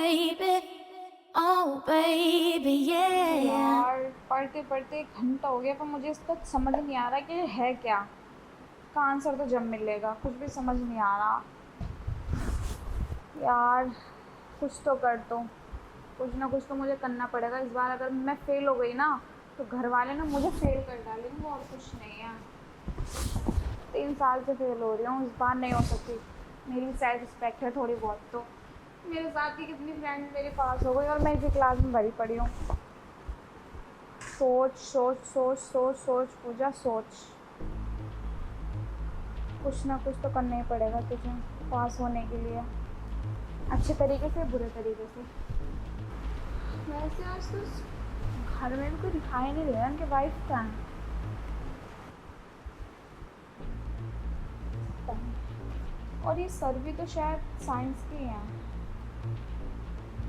baby, oh baby, yeah. यार पढ़ते पढ़ते 1 घंटा हो गया, पर मुझे इसका समझ नहीं आ रहा कि ये है क्या। का आंसर तो जब मिलेगा, कुछ भी समझ नहीं आ रहा यार। कुछ तो कर दो, कुछ ना कुछ तो मुझे करना पड़ेगा इस बार। अगर मैं फेल हो गई ना तो घर वाले ना मुझे फेल कर डालेंगे, और कुछ नहीं है। 3 साल से फेल हो रही हूँ, इस बार नहीं हो सकती। मेरी सेल्फ रिस्पेक्ट है थोड़ी बहुत तो। मेरे साथ की कितनी फ्रेंड्स मेरे पास हो गई और मैं इसी क्लास में भरी पड़ी हूँ। सोच सोच सोच सोच सोच पूजा सोच, कुछ ना कुछ तो करना ही पड़ेगा तुझे पास होने के लिए, अच्छे तरीके से बुरे तरीके से। वैसे आज तो घर में भी कोई दिखाई नहीं दे रहा उनके वाइफ का है। और ये सर भी तो शायद साइंस के हैं।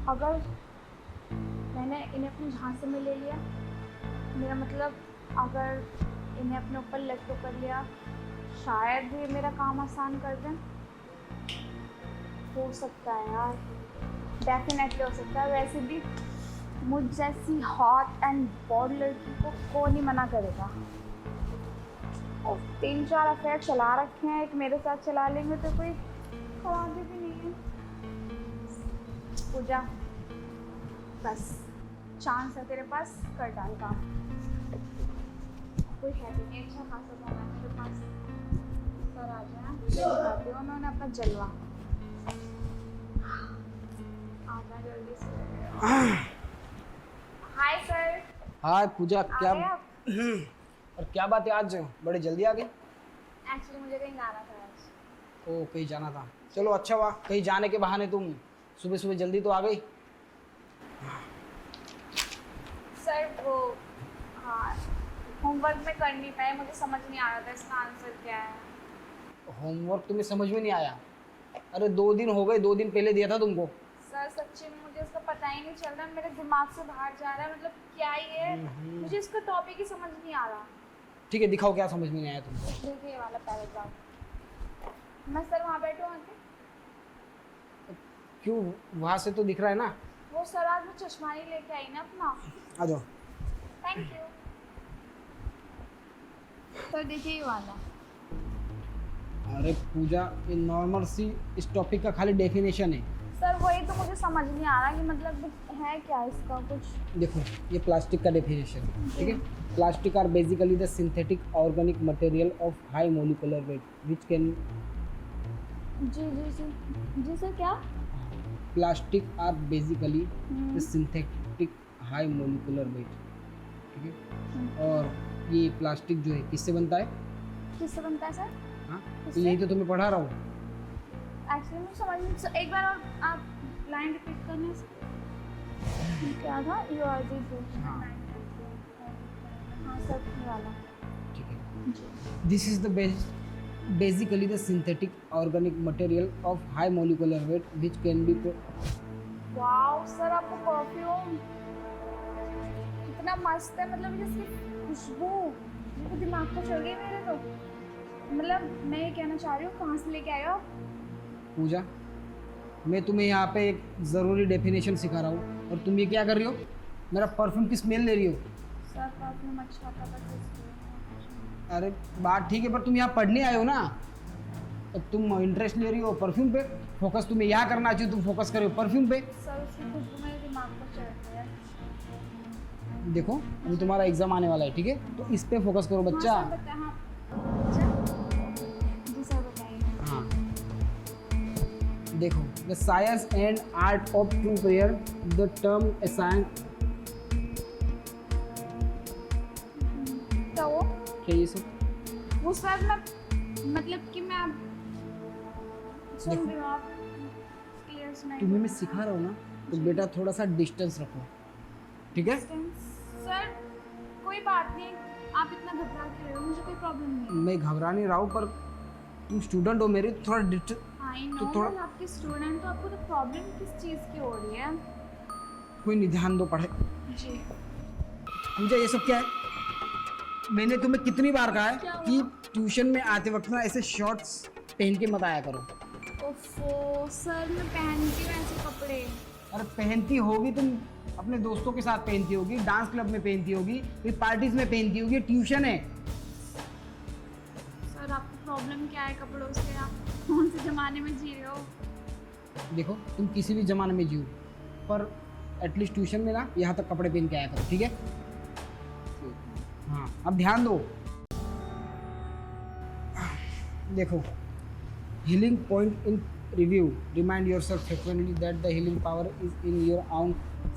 अगर मैंने इन्हें अपने झांसे में ले लिया, मेरा मतलब अगर इन्हें अपने ऊपर लट्टू कर लिया, शायद ये मेरा काम आसान कर दें। हो सकता है यार, डेफिनेटली हो सकता है। वैसे भी मुझ जैसी हॉट एंड बॉड लड़की को कौन ही मना करेगा। और 3-4 अफेयर चला रखे हैं, एक मेरे साथ चला लेंगे तो कोई खराबी भी नहीं है। पूजा बस चांस है तेरे पास, कर डाल काम। कोई है भी नहीं अच्छा खासा बना मेरे पास। सर आ जाए, दिखाती हूँ मैं उन्हें अपना जलवा। आ जाए जल्दी से। Hi sir. हाँ पूजा, आ क्या गए आप? और क्या बात है, आज बड़े जल्दी आ गई? एक्चुअली मुझे कहीं जाना था आज। ओ, कहीं जाना था, चलो अच्छा हुआ। कहीं जाने के बहाने तुम सुबह सुबह जल्दी तो आ गई। सर वो हाँ, होमवर्क में कर नहीं पाए, मुझे समझ नहीं आ रहा था इसका आंसर क्या है। होमवर्क तुम्हें समझ में नहीं आया? अरे 2 दिन हो गए, 2 दिन पहले दिया था तुमको। सर सच्ची में मुझे इसका पता ही नहीं चल रहा, मेरे दिमाग से बाहर जा रहा है। मतलब क्या ही है, मुझे इसका टॉपिक ही समझ नहीं आ रहा। ठीक है, दिखाओ क्या समझ में नहीं आया तुमको। देखिए ये वाला पैराग्राफ। मैं सर वहाँ बैठूँ आके? क्यों, वहाँ से तो दिख रहा है ना। वो सर आज मैं चश्मा नहीं लेके आई ना अपना। आ जाओ। Thank you. सर देखिए ये वाला। अरे पूजा, ये नॉर्मल सी इस टॉपिक का खाली डेफिनेशन है। सर वही तो मुझे समझ नहीं आ रहा कि मतलब है क्या इसका कुछ। देखो, ये प्लास्टिक का डेफिनेशन है, ठीक है। Plastic are basically the synthetic organic material of high molecular weight which can. जी जी जी जी सर क्या? Plastic are basically the synthetic high molecular weight, ठीक है। और ये प्लास्टिक जो है किससे बनता है? किससे बनता है सर? हाँ, तो यही तो तुम्हें पढ़ा रहा हूँ। एक्चुअली मुझे समझ नहीं। सर एक बार और आप लाइन रिपीट करने से क्या था? You are the. हाँ हाँ सर ये वाला। ठीक है। This is the basically the synthetic organic material of high molecular weight which can be. Wow sir, आपका परफ्यूम कितना मस्त है। मतलब जिसकी खुशबू मेरे दिमाग को चढ़ गई मेरे तो। मतलब मैं ये कहना चाह रही हूँ, कहाँ से लेके आए हो आप? पूजा, मैं तुम्हें यहाँ पे एक ज़रूरी डेफिनेशन सिखा रहा हूँ और तुम ये क्या कर रही हो? मेरा परफ्यूम की स्मेल ले रही हो। सर परफ्यूम अच्छा था बस अरे बात ठीक है, पर तुम यहाँ पढ़ने आए हो ना, अब तुम इंटरेस्ट ले रही हो परफ्यूम पे। फोकस तुम्हें यहाँ करना चाहिए, तुम फोकस कर रही हो परफ्यूम पे। सर उसकी खुशबू मेरे दिमाग को चढ़ रही है। देखो, अभी तुम्हारा एग्जाम आने वाला है, ठीक है, तो इस पे फोकस करो बच्चा। हाँ सर हाँ। अच्छा जी सर बताइए। हाँ, देखो, the science and art of to prayer the term assign. क्या वो? क्या ये सब? वो सर मैं मतलब कि मैं सुन रही हूँ, आप क्लियर सुनाइए। तुम्हें मैं सिखा रहा हूँ ना, तो बेटा थोड़ा सा डिस्टेंस रखो, ठीक है। सर कोई बात नहीं, आप इतना घबरा के रहे हो, मुझे कोई प्रॉब्लम नहीं है। मैं घबरा नहीं रहा हूँ, पर तुम स्टूडेंट हो मेरी, थोड़ा डिस्टेंस। आई नो, तो थोड़ा- मैं आपकी स्टूडेंट, तो आपको तो प्रॉब्लम किस चीज़ की हो रही है? कोई नहीं, ध्यान दो पढ़े। जी पूजा, ये सब क्या है? मैंने तुम्हें कितनी बार कहा क्या है हुआ? कि ट्यूशन में आते वक्त ना ऐसे शॉर्ट्स पहन के मत आया करो। ओफो सर, मैं पहनती हूँ ऐसे कपड़े। अरे पहनती होगी तुम, अपने दोस्तों के साथ पहनती होगी, डांस क्लब में पहनती होगी, फिर पार्टीज में पहनती होगी, ट्यूशन है। सर आपको प्रॉब्लम क्या है कपड़ों से? आप कौन से ज़माने में जी रहे हो? देखो तुम किसी भी जमाने में जियो, पर एटलीस्ट ट्यूशन में ना यहाँ तक कपड़े पहन के आया करो, ठीक है? हाँ अब ध्यान दो। देखो, healing point in review, remind yourself frequently that the healing power is in your own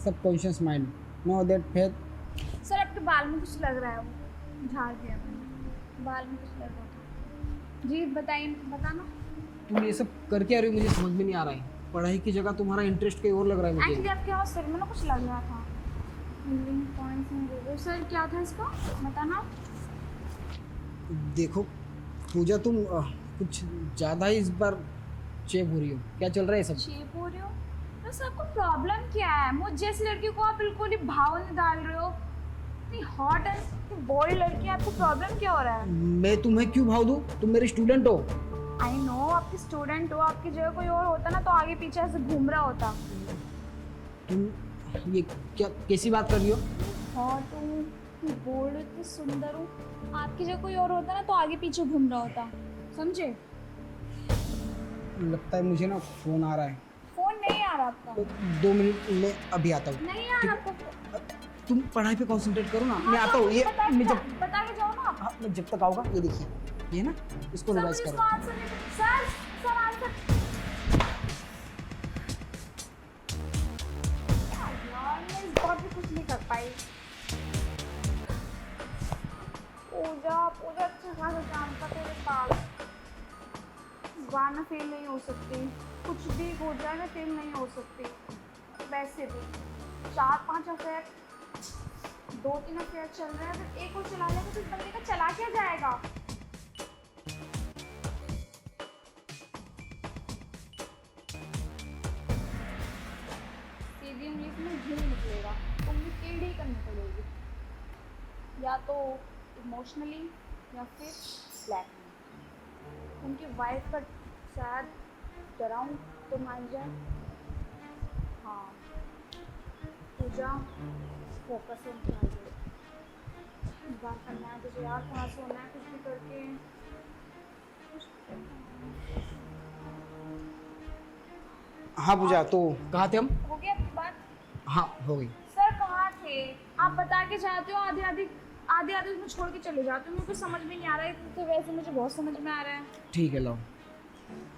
subconscious mind. Know that faith। Sir आपके बाल में कुछ लग रहा है, वो झाड़ दिया मैंने, बाल में कुछ लग रहा था। जी बताइए, बताना। तुम ये सब करके आ रही हो, मुझे समझ में नहीं आ रहा है। पढ़ाई की जगह तुम्हारा इंटरेस्ट कहीं और लग रहा है मुझे। एक्चुअली आपके यहाँ सिर में ना कुछ लग रहा था। Healing points in review, sir क्या था इसका, बताना। देखो पूजा, तुम कुछ ज़्यादा ही इस बार चेप हो रही हो। क्या चल रहा है सब? चेप हो रही हो? बस आपको प्रॉब्लम क्या है? मुझ जैसी लड़की को आप बिल्कुल ही भाव नहीं डाल रहे हो। इतनी हॉट एंड बॉडी लड़की, आपको प्रॉब्लम क्या हो रहा है? मैं तुम्हें क्यों भाव दूँ? तुम मेरी स्टूडेंट हो। आई नो आपकी स्टूडेंट हो, आपकी जगह कोई और होता ना तो आगे पीछे ऐसे घूम रहा होता। तुम ये क्या कैसी बात कर रही हो? हॉट हूँ, बोल्ड, इतनी सुंदर हूँ, आपकी जगह कोई और होता ना तो आगे पीछे घूम रहा होता, समझे? लगता है मुझे ना फ़ोन आ रहा है। फोन नहीं आ रहा आपका? 2 मिनट में अभी आता हूँ। नहीं आ रहा आपको? तुम पढ़ाई पे कंसंट्रेट करो ना, मैं आता हूँ। ये मैं जब बता के जाओ ना आप। हाँ, मैं जब तक आऊँगा, ये देखिए, ये ना इसको रिवाइज सर, करो। इसको आंसर नहीं, सर आंसर। यार मैं इस बार भी कुछ नहीं कर पाई। पूजा अच्छा खासा जानता तेरे पास, गाना फेल नहीं हो सकती, कुछ भी हो जाए ना फेल नहीं हो सकती। वैसे भी 4-5 अफेयर, 2-3 अफेयर चल रहे हैं, अगर एक और चला जाएगा तो इस बंदे का चला क्या जाएगा? सीधी उंगली से ना घी निकलेगा, उंगली टेढ़ी करनी पड़ेगी, या तो इमोशनली या फिर ब्लैकमेल। उनकी वाइफ का शायद डराऊं तो मान जाए। हाँ पूजा, फोकस है, बात करना है तुझे यार, कहाँ से होना है कुछ भी करके। हाँ पूजा, तो कहाँ थे हम? हो गया आपकी बात? हाँ हो गई। सर कहाँ थे आप? बता के जाते हो, आधे में छोड़ के चले जाते हो, मुझे कुछ समझ में नहीं आ रहा है। तो वैसे मुझे बहुत समझ में आ रहा है। ठीक है, लो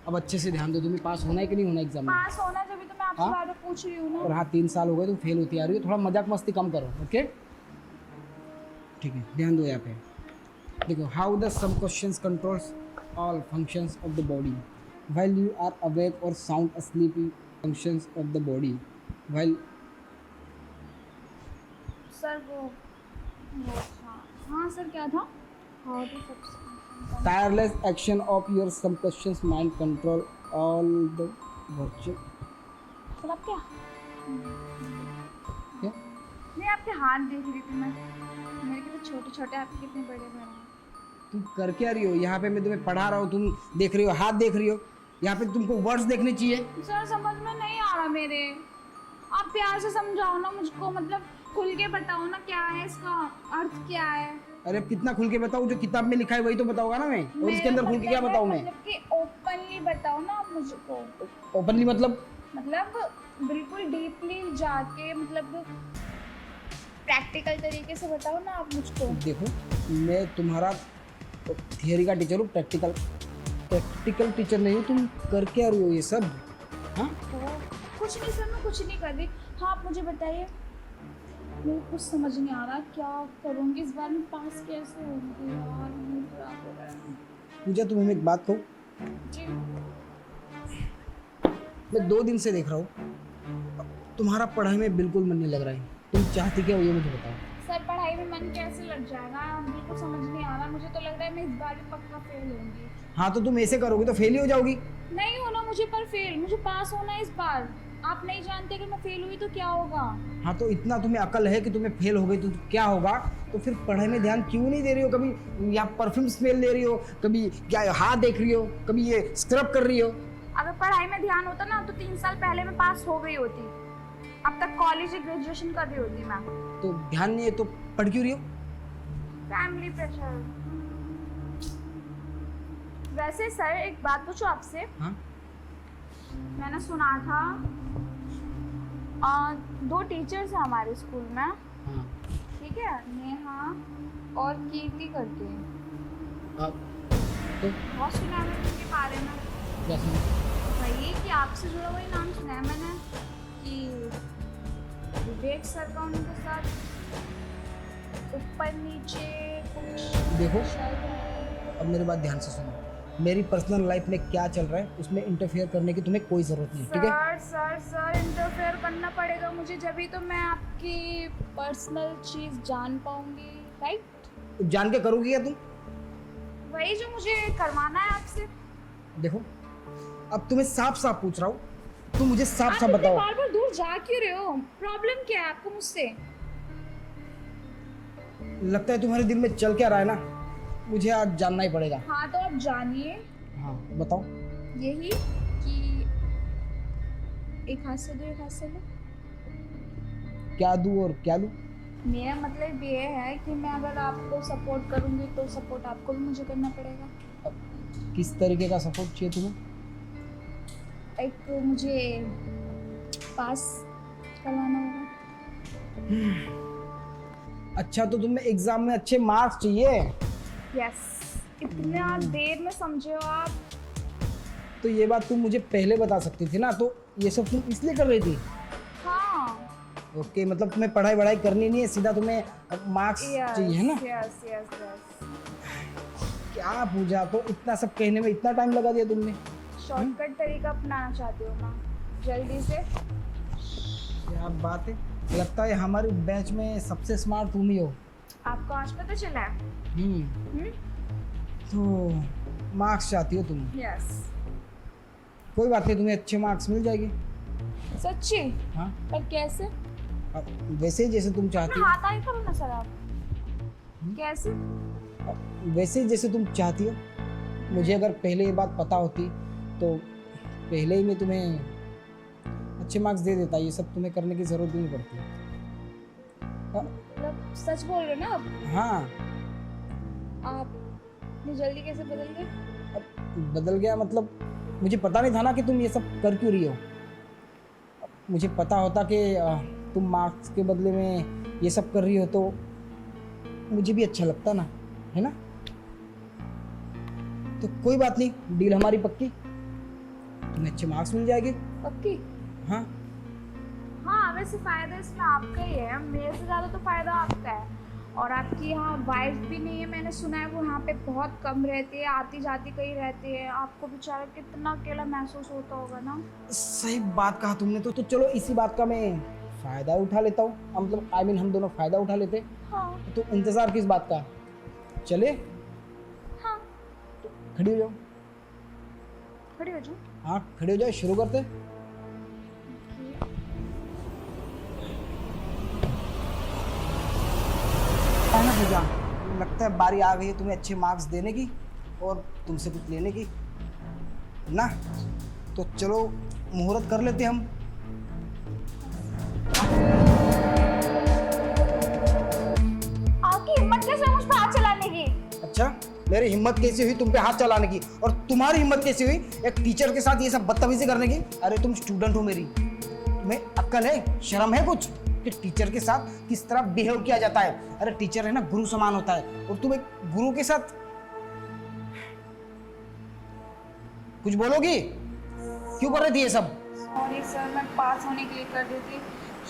अब अच्छे से ध्यान दो। तुम्हें पास होना है कि नहीं होना एग्जाम में? पास होना, जब भी तो मैं आपसे हाँ? बार पूछ रही हूँ ना। और हाँ, 3 साल हो गए तुम फेल होती आ रही हो, थोड़ा मजाक मस्ती कम करो, ओके? ठीक है, ध्यान दो यहाँ पे। देखो, how the sum questions controls all functions of the body while you are awake और sound asleep functions of the body while. Sir वो हाँ सर क्या था? हाँ तो सबसे tireless action of your subconscious mind control all the virtual. Sir आप क्या क्या? नहीं, आपके हाथ देख रही थी मैं, मेरे के तो छोटे छोटे, आपके कितने बड़े बड़े हैं। तुम कर क्या रही हो यहाँ पे? मैं तुम्हें पढ़ा रहा हूँ, तुम देख रही हो, हाथ देख रही हो। यहाँ पे तुमको वर्ड्स देखने चाहिए। सर समझ में नहीं आ रहा मेरे, आप प्यार से समझाओ ना मुझको, मतलब खुल के बताओ ना क्या है इसका अर्थ, क्या है? अरे अब कितना खुल के बताऊँ? जो किताब में लिखा है वही तो बताऊंगा ना मैं, और इसके अंदर खुल के क्या बताऊँ मैं? मतलब कि ओपनली बताओ ना आप मुझको। ओपनली मतलब बिल्कुल डीपली जाके, मतलब प्रैक्टिकल तरीके से बताओ ना आप मुझको। देखो, मैं तुम्हारा थियरी का टीचर हूँ, प्रैक्टिकल टीचर नहीं हूँ। तुम कर क्या रही हो ये सब? हाँ कुछ नहीं सर, मैं कुछ नहीं कर रही। हाँ आप मुझे बताइए, मुझे कुछ समझ नहीं आ रहा क्या करूँगी इस बार, मैं पास कैसे होंगी यार, मूड खराब हो रहा है। पूजा, तुम्हें एक बात कहूँ? जी मैं 2 दिन से देख रहा हूँ, तुम्हारा पढ़ाई में बिल्कुल मन नहीं लग रहा है। तुम चाहती क्या हो ये मुझे बताओ। सर पढ़ाई में मन कैसे लग जाएगा, बिल्कुल समझ नहीं आ रहा। मुझे तो लग रहा है मैं इस बार भी पक्का फेल होंगी। हाँ तो तुम ऐसे करोगी तो फेल ही हो जाओगी। नहीं होना मुझे पर फेल, मुझे पास होना है इस बार। आप नहीं जानते कि मैं फेल हुई तो क्या होगा। हाँ तो इतना तुम्हें अकल है कि तुम्हें फेल हो गई तो क्या होगा? तो फिर पढ़ाई में ध्यान क्यों नहीं दे रही हो? कभी यहाँ परफ्यूम स्मेल ले रही हो, कभी क्या हाथ देख रही हो, कभी ये स्क्रब कर रही हो। अगर पढ़ाई में ध्यान होता ना तो 3 साल पहले मैं पास हो गई होती। अब तक कॉलेज या ग्रेजुएशन कर रही होती मैं। तो ध्यान नहीं है तो पढ़ क्यों रही हो? Family pressure. वैसे सर एक बात पूछूं आपसे? हाँ मैंने सुना था 2 टीचर्स हैं हमारे स्कूल में, हाँ। ठीक है, नेहा और कीर्ति करके। अब तो बहुत सुना है मैंने उनके बारे में। क्या सुना? वही कि आपसे जुड़ा हुआ ही नाम सुना है मैंने कि विवेक सर का उनके साथ ऊपर नीचे कुछ देखो, चल रहा है। अब मेरी बात ध्यान से सुनो। मेरी पर्सनल लाइफ में क्या चल रहा है उसमें इंटरफेयर करने की तुम्हें कोई ज़रूरत नहीं, ठीक है? सर इंटरफेयर करना पड़ेगा मुझे, जभी तो मैं आपकी पर्सनल चीज़ जान पाऊंगी, राइट? जान के करोगी क्या तुम? वही जो मुझे करवाना है आपसे। देखो, अब तुम्हें साफ साफ पूछ रहा हूँ, तुम मुझे साफ आप साफ इतने बताओ। बार-बार दूर जा क्यों रहे हो? प्रॉब्लम क्या है आपको मुझसे? लगता है तुम्हारे दिल में चल क्या रहा है ना, मुझे आज जानना ही पड़ेगा। हाँ तो आप जानिए। हाँ बताओ। यही कि एक हाथ से दो एक हाथ से लो। क्या दूँ और क्या लूँ? मेरा मतलब ये है कि मैं अगर आपको सपोर्ट करूंगी तो सपोर्ट आपको भी मुझे करना पड़ेगा। किस तरीके का सपोर्ट चाहिए तुम्हें? एक मुझे पास करवाना होगा। अच्छा, तो तुम्हें एग्जाम में अच्छे मार्क्स चाहिए? यस, इतना देर में समझे हो आप? तो ये बात तुम मुझे पहले बता सकती थी ना, तो ये सब तुम इसलिए कर रही थी? हाँ। ओके, मतलब तुम्हें पढ़ाई वढ़ाई करनी नहीं है, सीधा तुम्हें मार्क्स चाहिए है ना? Yes yes yes. क्या पूजा, तो इतना सब कहने में इतना टाइम लगा दिया तुमने? शॉर्टकट तरीका अपनाना चाहती हो ना, जल्दी से। क्या बात है, लगता है हमारे बैच में सबसे स्मार्ट तुम ही हो। आपको आज पता चला है? तो मार्क्स चाहती हो तुम? यस। कोई बात नहीं, तुम्हें अच्छे मार्क्स मिल जाएंगे। सच्ची? हाँ, पर कैसे? अब वैसे जैसे तुम चाहती हो। हाथ आगे करो ना सर आप। कैसे? वैसे जैसे तुम चाहती हो। मुझे अगर पहले ये बात पता होती तो पहले ही मैं तुम्हें अच्छे मार्क्स दे देता, ये सब तुम्हें करने की ज़रूरत नहीं पड़ती। मतलब सच बोल रहे हो ना आप? हाँ। आप इतनी जल्दी कैसे बदल गए? अब बदल गया मतलब, मुझे पता नहीं था ना कि तुम ये सब कर क्यों रही हो। मुझे पता होता कि तुम मार्क्स के बदले में ये सब कर रही हो तो मुझे भी अच्छा लगता ना, है ना? तो कोई बात नहीं, डील हमारी पक्की, तुम्हें अच्छे मार्क्स मिल जाएंगे। पक्की? हाँ। हाँ, वैसे फायदा इसमें आपका ही है, मेरे से ज़्यादा तो फायदा आपका है। और आपकी यहाँ वाइफ भी नहीं है, मैंने सुना है वो यहाँ पे बहुत कम रहती है, आती जाती कहीं रहती है। आपको बेचारा कितना अकेला महसूस होता होगा ना। सही बात कहा तुमने। तो चलो इसी बात का मैं फ़ायदा उठा लेता हूँ, मतलब आई मीन हम दोनों फ़ायदा उठा लेते। हाँ। तो इंतज़ार किस बात का, चले? हाँ। तो खड़ी हो जाओ। खड़ी हो जाओ। हाँ खड़े हो जाओ, शुरू करते। ना पूजा, लगता है बारी आ गई है तुम्हें अच्छे मार्क्स देने की और तुमसे कुछ लेने की ना। तो चलो मुहूर्त कर लेते हम। आपकी हिम्मत कैसे मुझ पे हाथ चलाने की? अच्छा, मेरी हिम्मत कैसी हुई तुम पे हाथ चलाने की, और तुम्हारी हिम्मत कैसी हुई एक टीचर के साथ ये सब बदतमीजी करने की? अरे तुम स्टूडेंट हो मेरी, तुम्हें अक्ल है, शर्म है कुछ कि टीचर के साथ किस तरह बिहेव किया जाता है? अरे टीचर है ना, गुरु समान होता है, और तुम एक गुरु के साथ कुछ बोलोगी? क्यों कर रही थी ये सब? सॉरी सर, मैं पास होने के लिए कर रही थी,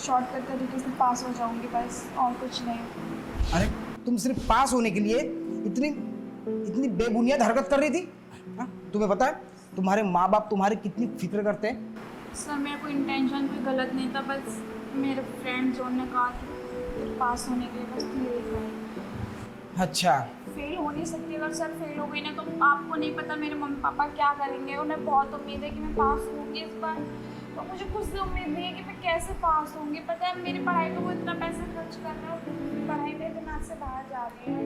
शॉर्टकट तरीके से पास हो जाऊंगी बस, और कुछ नहीं। अरे तुम सिर्फ पास होने के लिए इतनी इतनी बेबुनियाद हरकत कर रही थी? हाँ, तुम्हें पता है तुम्हारे माँ बाप तुम्हारी कितनी फिक्र करते हैं? सर मेरा कोई इंटेंशन कोई गलत नहीं था, बस मेरे फ्रेंड्स ने कहा कि पास होने के लिए बस मेरे ही। अच्छा, फेल हो नहीं सकती, अगर सर फेल हो गई ना तो आपको नहीं पता मेरे मम्मी पापा क्या करेंगे। उन्हें बहुत उम्मीद है कि मैं पास होंगी इस बार, तो मुझे खुद से उम्मीद नहीं है कि मैं कैसे पास होंगी। पता है मेरी पढ़ाई पे वो इतना पैसे खर्च कर रहे हो, पढ़ाई मेरे दिमाग से बाहर जा रही है।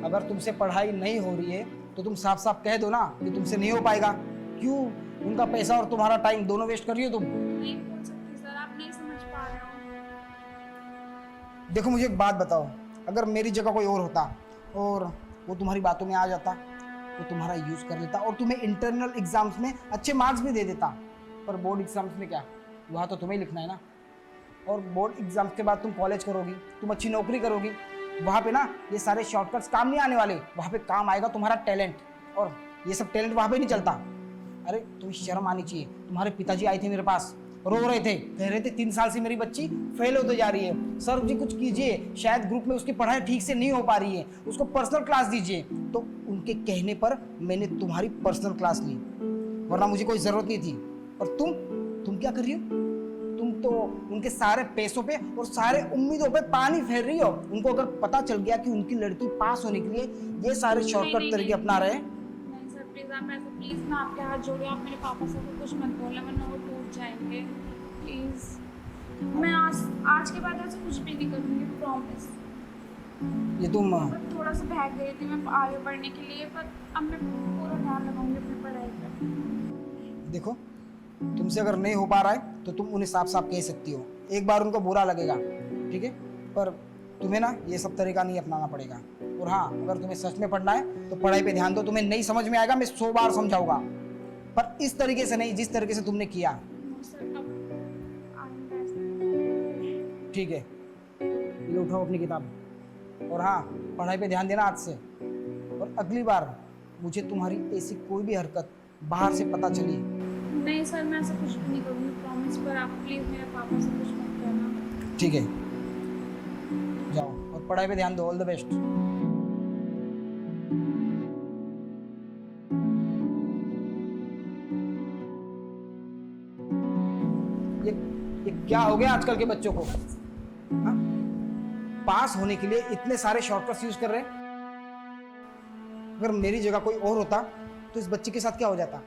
अगर तुमसे पढ़ाई नहीं हो रही है तो तुम साफ साफ कह दो ना कि तुमसे नहीं हो पाएगा। क्यों उनका पैसा और तुम्हारा टाइम दोनों वेस्ट कर रही हो तुम? नहीं बोल सकती सर, आप नहीं समझ पा रहे हो। देखो मुझे एक बात बताओ, अगर मेरी जगह कोई और होता और वो तुम्हारी बातों में आ जाता, वो तुम्हारा यूज़ कर लेता और तुम्हें इंटरनल एग्जाम्स में अच्छे मार्क्स भी दे देता, पर बोर्ड एग्जाम्स में क्या, वहाँ तो तुम्हें लिखना है ना। और बोर्ड एग्जाम्स के बाद तुम कॉलेज करोगी, तुम अच्छी नौकरी करोगी, वहाँ पे ना ये सारे शॉर्टकट्स काम नहीं आने वाले, वहाँ पे काम आएगा तुम्हारा टैलेंट, और ये सब टैलेंट वहाँ पे नहीं चलता। अरे तुम्हें शर्म आनी चाहिए। तुम्हारे पिताजी आए थे मेरे पास, रो रहे थे, कह रहे थे 3 साल से मेरी बच्ची फेल होते जा रही है, सर जी कुछ कीजिए, शायद ग्रुप में उसकी पढ़ाई ठीक से नहीं हो पा रही है, उसको पर्सनल क्लास दीजिए। तो उनके कहने पर मैंने तुम्हारी पर्सनल क्लास ली, वरना मुझे कोई ज़रूरत नहीं थी। और तुम क्या कर रही हो? तुम तो उनके सारे पैसों पे और सारे उम्मीदों पे पानी फेर रही हो। उनको अगर पता चल गया कि उनकी लड़की पास होने के लिए ये सारे शॉर्टकट तरीके अपना रहे हैं। नहीं सर प्लीज़, आप ऐसे प्लीज़ ना, आपके हाथ जोड़े, आप मेरे पापा से भी कुछ मत बोलना वरना वो टूट जाएंगे प्लीज़। मैं आज के बाद ऐसे कुछ भी नहीं करूँगी, प्रॉमिस। ये तुम मैं थोड़ा सा भाग गई थी मैं आगे बढ़ने के लिए, पर अब मैं पूरा ध्यान लगाऊंगी अपनी पढ़ाई पर। देखो, तुमसे अगर नहीं हो पा रहा है तो तुम उन्हें साफ साफ कह सकती हो, एक बार उनको बुरा लगेगा, ठीक है, पर तुम्हें ना ये सब तरीका नहीं अपनाना पड़ेगा। और हाँ, अगर तुम्हें सच में पढ़ना है तो पढ़ाई पे ध्यान दो। तुम्हें नहीं समझ में आएगा, मैं 100 बार समझाऊंगा, पर इस तरीके से नहीं जिस तरीके से तुमने किया, ठीक है। ये उठाओ अपनी किताब, और हाँ, पढ़ाई पे ध्यान देना आज से। और अगली बार मुझे तुम्हारी ऐसी कोई भी हरकत बाहर से पता चली। नहीं सर, मैं ऐसा कुछ भी नहीं करूँगी प्रॉमिस, पर आप प्लीज़ मेरे पापा से कुछ मत कहना। ठीक है, जाओ और पढ़ाई पे ध्यान दो। All the best. ये क्या हो गया आजकल के बच्चों को? हाँ? पास होने के लिए इतने सारे शॉर्टकट्स यूज कर रहे हैं। अगर मेरी जगह कोई और होता तो इस बच्चे के साथ क्या हो जाता?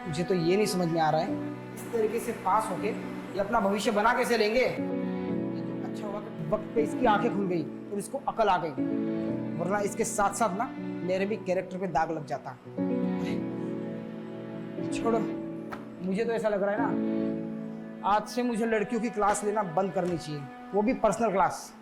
मुझे तो ये नहीं समझ में आ रहा है, इस तरीके से पास होके ये अपना भविष्य बना कैसे लेंगे। ये तो अच्छा हुआ कि वक्त पे इसकी आंखें खुल गई और इसको अकल आ गई, वरना इसके साथ साथ ना मेरे भी कैरेक्टर पे दाग लग जाता। छोड़ो, मुझे तो ऐसा लग रहा है ना, आज से मुझे लड़कियों की क्लास लेना बंद करनी चाहिए, वो भी पर्सनल क्लास।